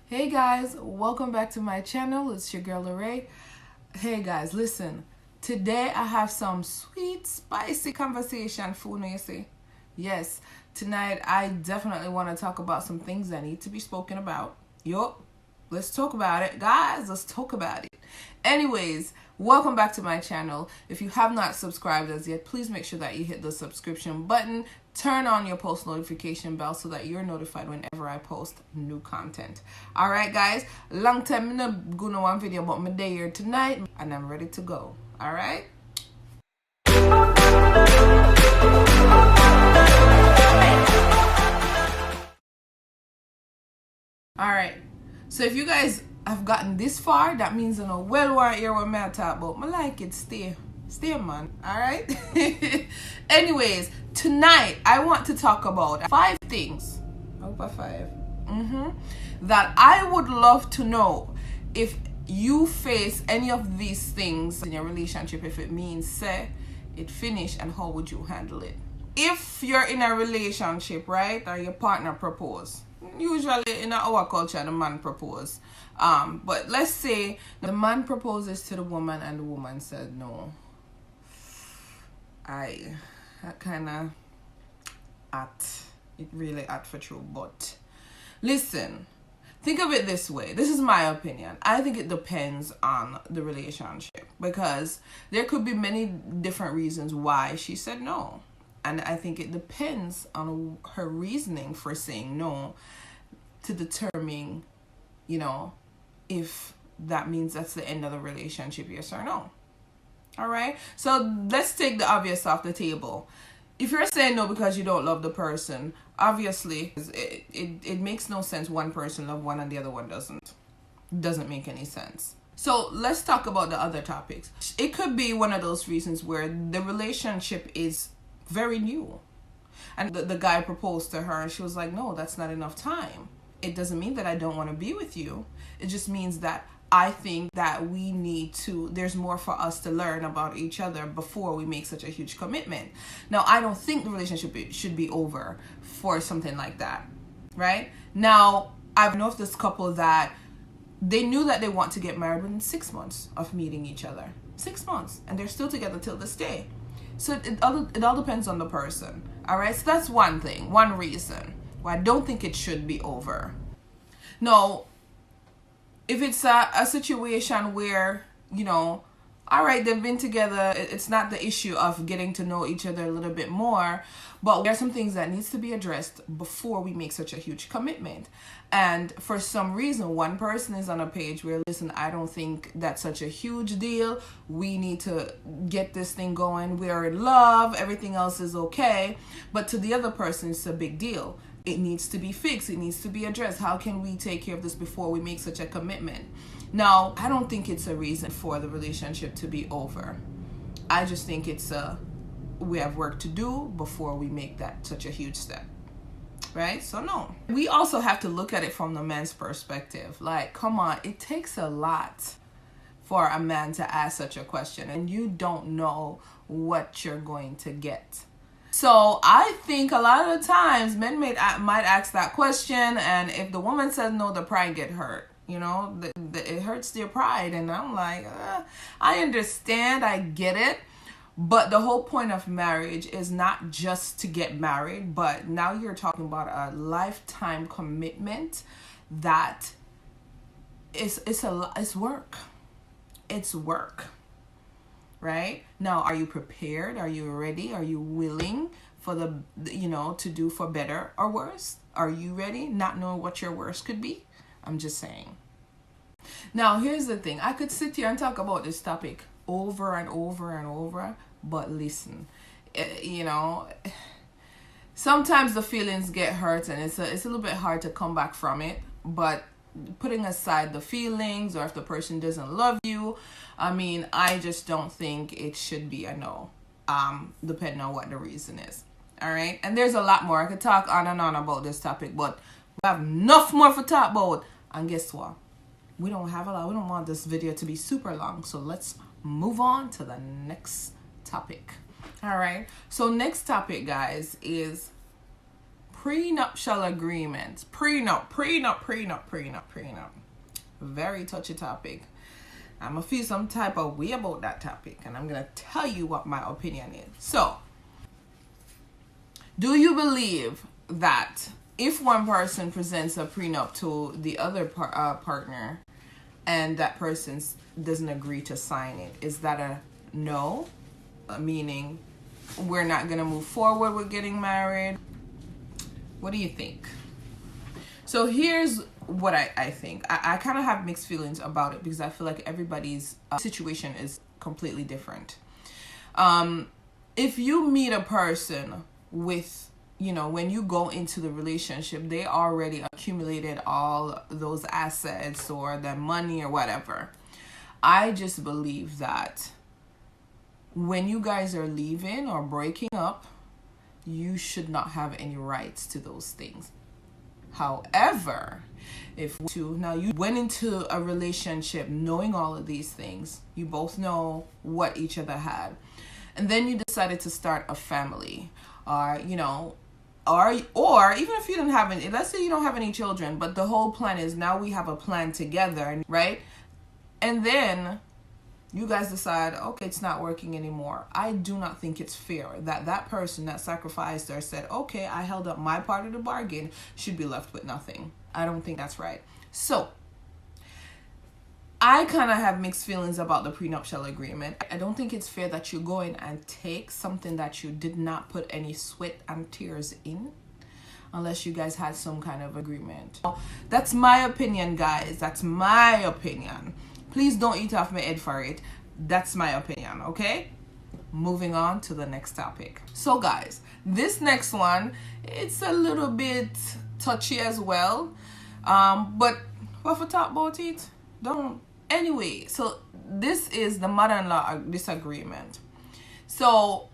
Hey guys, welcome back to my channel. It's your girl Lorraine. Hey guys, listen. Today I have some sweet, spicy conversation food, you see. Yes, tonight I definitely want to talk about some things that need to be spoken about. Yup, let's talk about it. Guys, let's talk about it. Anyways, welcome back to my channel. If you have not subscribed as yet, please make sure that you hit the subscription button. Turn on your post notification bell so that you're notified whenever I post new content. Alright guys, long time I'm not gonna one video about my day here tonight and I'm ready to go. Alright? Alright, so if you guys have gotten this far, that means you know well want to hear what I talk about. I like it, stay man. Alright? Anyways, tonight I want to talk about 5 things. Over 5. That I would love to know if you face any of these things in your relationship. If it means say it finished, and how would you handle it? If you're in a relationship, right, or your partner propose, usually in our culture the man propose, but let's say the man proposes to the woman and the woman said no. I kind of it really for true. But listen, think of it this way. This is my opinion. I think it depends on the relationship, because there could be many different reasons why she said no, and I think it depends on her reasoning for saying no to determine, you know, if that means that's the end of the relationship, yes or no. All right, so let's take the obvious off the table. If you're saying no because you don't love the person, obviously it makes no sense. One person love one and the other one doesn't make any sense. So let's talk about the other topics. It could be one of those reasons where the relationship is very new and the guy proposed to her and she was like, no, that's not enough time. It doesn't mean that I don't want to be with you. It just means that I think that there's more for us to learn about each other before we make such a huge commitment. Now, I don't think the relationship should be over for something like that, right? Now, I've known this couple that they knew that they want to get married within 6 months of meeting each other. 6 months, and they're still together till this day. So it all depends on the person, all right? So that's one thing, one reason why I don't think it should be over. No. If it's a situation where, you know, all right, they've been together, it's not the issue of getting to know each other a little bit more, but there are some things that needs to be addressed before we make such a huge commitment. And for some reason, one person is on a page where, listen, I don't think that's such a huge deal. We need to get this thing going. We're in love. Everything else is okay. But to the other person, it's a big deal. It needs to be fixed. It needs to be addressed. How can we take care of this before we make such a commitment? Now, I don't think it's a reason for the relationship to be over. I just think we have work to do before we make that such a huge step. Right? So no. We also have to look at it from the man's perspective. Like, come on, it takes a lot for a man to ask such a question, and you don't know what you're going to get. So I think a lot of the times men might ask that question, and if the woman says no, the pride get hurt. You know, it hurts their pride, and I'm like, I understand, I get it, but the whole point of marriage is not just to get married, but now you're talking about a lifetime commitment that it's work. It's work. Right? Now, are you prepared? Are you ready? Are you willing for to do for better or worse? Are you ready? Not knowing what your worst could be? I'm just saying. Now, here's the thing. I could sit here and talk about this topic over and over and over, but listen, sometimes the feelings get hurt and it's a little bit hard to come back from it, but putting aside the feelings, or if the person doesn't love you, I mean, I just don't think it should be a no, depending on what the reason is. All right, and there's a lot more. I could talk on and on about this topic, but we have enough more for talk about. And guess what? We don't have a lot. We don't want this video to be super long, so let's move on to the next topic. All right, so next topic, guys, is prenuptial agreements. Prenup. Very touchy topic. I'm gonna feel some type of way about that topic, and I'm gonna tell you what my opinion is. So, do you believe that if one person presents a prenup to the other partner and that person doesn't agree to sign it, is that a no? Meaning we're not gonna move forward with getting married? What do you think? So here's what I think. I kind of have mixed feelings about it because I feel like everybody's situation is completely different. If you meet a person with, when you go into the relationship, they already accumulated all those assets or the money or whatever. I just believe that when you guys are leaving or breaking up, you should not have any rights to those things. However, if you went into a relationship knowing all of these things, you both know what each other had, and then you decided to start a family, or even if you didn't have any, let's say you don't have any children, but the whole plan is now we have a plan together, right? And then you guys decide, okay, it's not working anymore. I do not think it's fair that person that sacrificed or said, okay, I held up my part of the bargain, should be left with nothing. I don't think that's right. So I kind of have mixed feelings about the prenuptial agreement. I don't think it's fair that you go in and take something that you did not put any sweat and tears in, unless you guys had some kind of agreement. That's my opinion, guys. That's my opinion. Please don't eat off my head for it. That's my opinion, okay? Moving on to the next topic. So guys, this next one, it's a little bit touchy as well. But what if we talk about it? Don't. Anyway, so this is the mother-in-law disagreement. So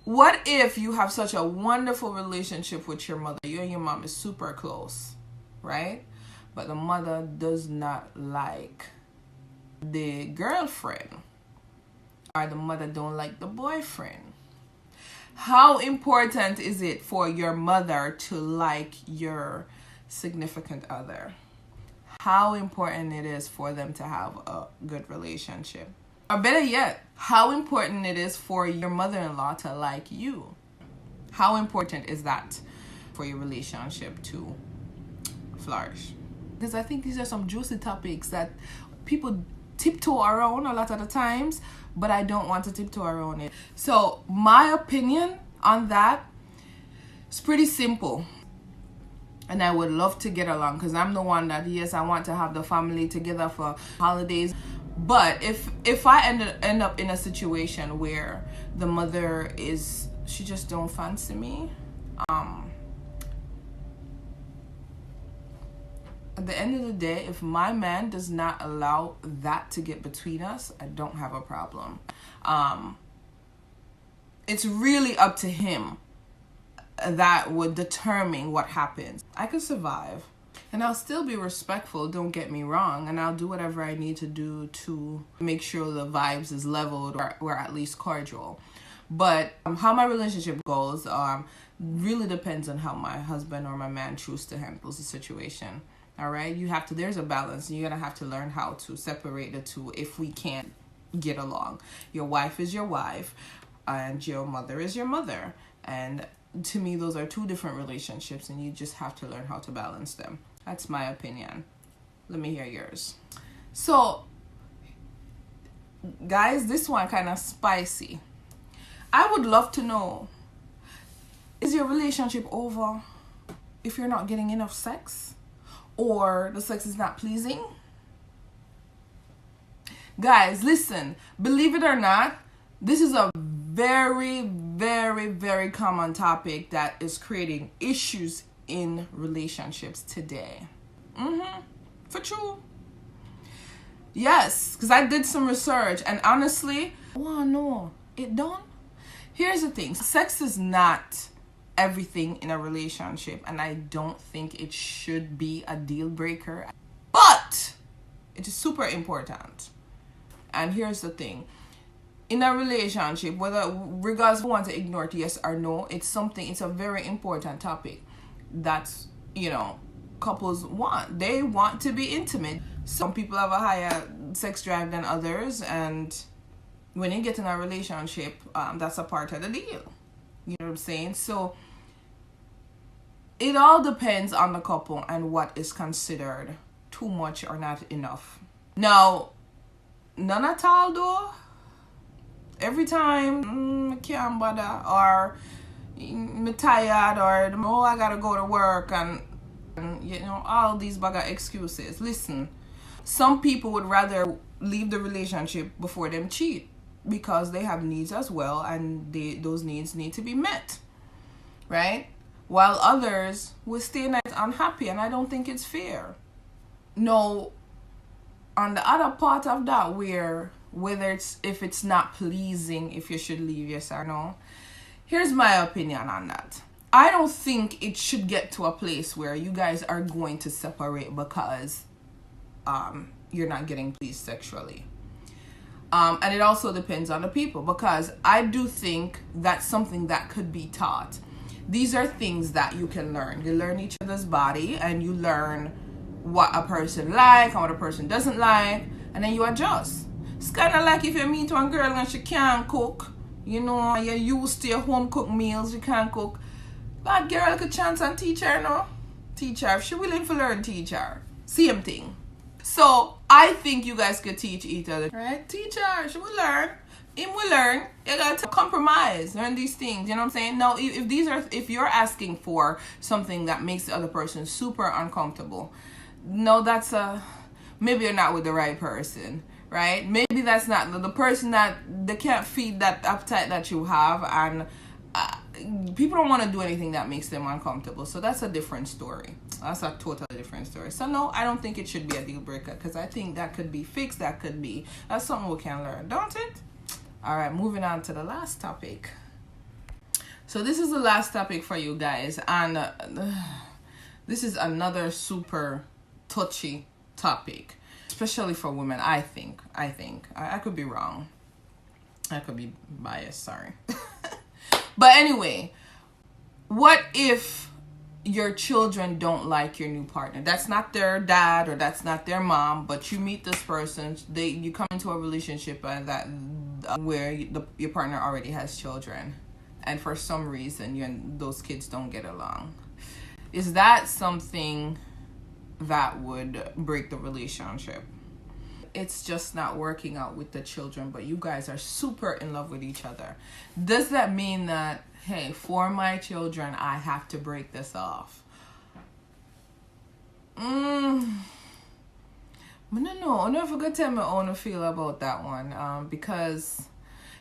what if you have such a wonderful relationship with your mother? You and your mom is super close, right? But the mother does not like the girlfriend, or the mother don't like the boyfriend. How important is it for your mother to like your significant other? How important it is for them to have a good relationship? Or better yet, how important it is for your mother-in-law to like you? How important is that for your relationship to flourish? Because I think these are some juicy topics that people tiptoe around a lot of the times, but I don't want to tiptoe around it. So my opinion on that is pretty simple, and I would love to get along, because I'm the one that, yes, I want to have the family together for holidays. But if I end up in a situation where the mother she just don't fancy me, at the end of the day, if my man does not allow that to get between us, I don't have a problem. It's really up to him that would determine what happens. I could survive, and I'll still be respectful, don't get me wrong, and I'll do whatever I need to do to make sure the vibes is leveled, or at least cordial. But how my relationship goes really depends on how my husband or my man choose to handle the situation. All right, there's a balance, and you're gonna have to learn how to separate the two if we can't get along. Your wife is your wife, and your mother is your mother. And to me, those are two different relationships, and you just have to learn how to balance them. That's my opinion. Let me hear yours. So, guys, this one kind of spicy. I would love to know, is your relationship over if you're not getting enough sex? Or the sex is not pleasing? Guys, listen, believe it or not, this is a very, very, very common topic that is creating issues in relationships today. For true. Yes, because I did some research, and honestly, oh no, it done. Here's the thing, sex is not everything in a relationship, and I don't think it should be a deal breaker, but it is super important. And here's the thing, in a relationship, regardless if you want to ignore it, yes or no, it's a very important topic. that's, you know, couples want. They want to be intimate. Some people have a higher sex drive than others, and when you get in a relationship, that's a part of the deal. You know what I'm saying? So it all depends on the couple and what is considered too much or not enough. Now, none at all though. Every time I can't bother, or I'm tired, or oh, I gotta go to work, and you know, all these bugger excuses. Listen, some people would rather leave the relationship before them cheat because they have needs as well, and those needs need to be met, right? While others will stay unhappy, and I don't think it's fair. No, on the other part of that, if it's not pleasing, if you should leave, yes or no, here's my opinion on that. I don't think it should get to a place where you guys are going to separate because you're not getting pleased sexually. And it also depends on the people, because I do think that's something that could be taught. These are things that you can learn. You learn each other's body, and you learn what a person likes and what a person doesn't like, and then you adjust. It's kind of like if you meet one girl and she can't cook, you know, you're used to your home cooked meals, you can't cook. But give her like a chance and teach her, no? Teach her. If she's willing to learn, teach her. Same thing. So I think you guys could teach each other, right? Teach her. She will learn. Him will learn. You got to compromise, learn these things. You know what I'm saying? Now, if you're asking for something that makes the other person super uncomfortable, no, that's maybe you're not with the right person, right? Maybe that's not the person that they can't feed that appetite that you have, and people don't want to do anything that makes them uncomfortable. So that's a different story. That's a totally different story. So no, I don't think it should be a deal breaker, because I think that could be fixed. That's something we can learn, don't it? All right, moving on to the last topic. So this is the last topic for you guys, and this is another super touchy topic, especially for women. I think I could be wrong. I could be biased, sorry. But anyway, what if your children don't like your new partner? That's not their dad or that's not their mom, but you meet this person, you come into a relationship where your partner already has children, and for some reason those kids don't get along. Is that something that would break the relationship? It's just not working out with the children, but you guys are super in love with each other. Does that mean that, hey, for my children, I have to break this off? I don't know. I never forgot to tell me how I feel about that one, because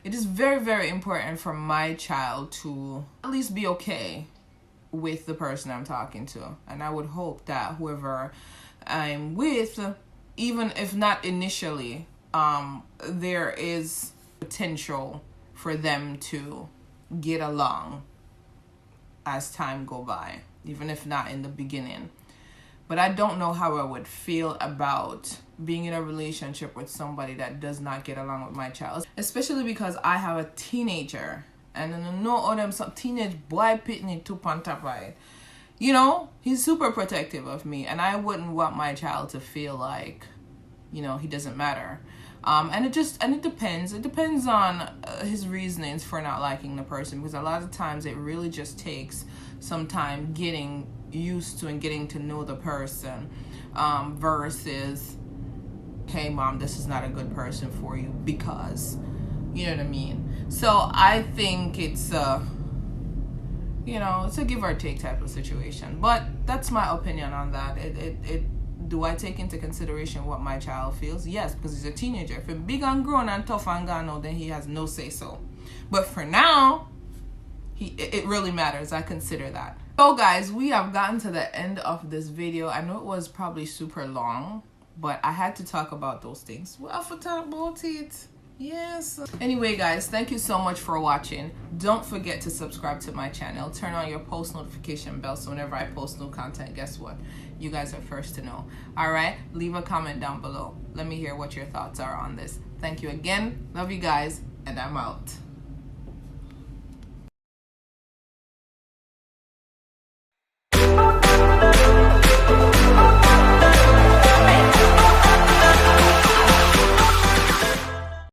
it is very, very important for my child to at least be okay with the person I'm talking to. And I would hope that whoever I'm with, even if not initially, there is potential for them to get along as time go by, even if not in the beginning. But I don't know how I would feel about being in a relationship with somebody that does not get along with my child, especially because I have a teenager, and I know all them some teenage boy pitney too on top of it. You know, he's super protective of me, and I wouldn't want my child to feel like, you know, he doesn't matter. And it depends. It depends on his reasonings for not liking the person, because a lot of times it really just takes some time getting used to and getting to know the person, versus, hey mom, this is not a good person for you, because, you know what I mean? So I think it's it's a give or take type of situation. But that's my opinion on that. Do I take into consideration what my child feels? Yes, because he's a teenager. If he's big and grown and tough and gone out, then he has no say so. But for now, it really matters. I consider that. So guys, we have gotten to the end of this video. I know it was probably super long, but I had to talk about those things. We have to talk about it. Yes. Anyway guys, thank you so much for watching. Don't forget to subscribe to my channel. Turn on your post notification bell, so whenever I post new content, guess what? You guys are first to know. Alright, leave a comment down below. Let me hear what your thoughts are on this. Thank you again. Love you guys, and I'm out.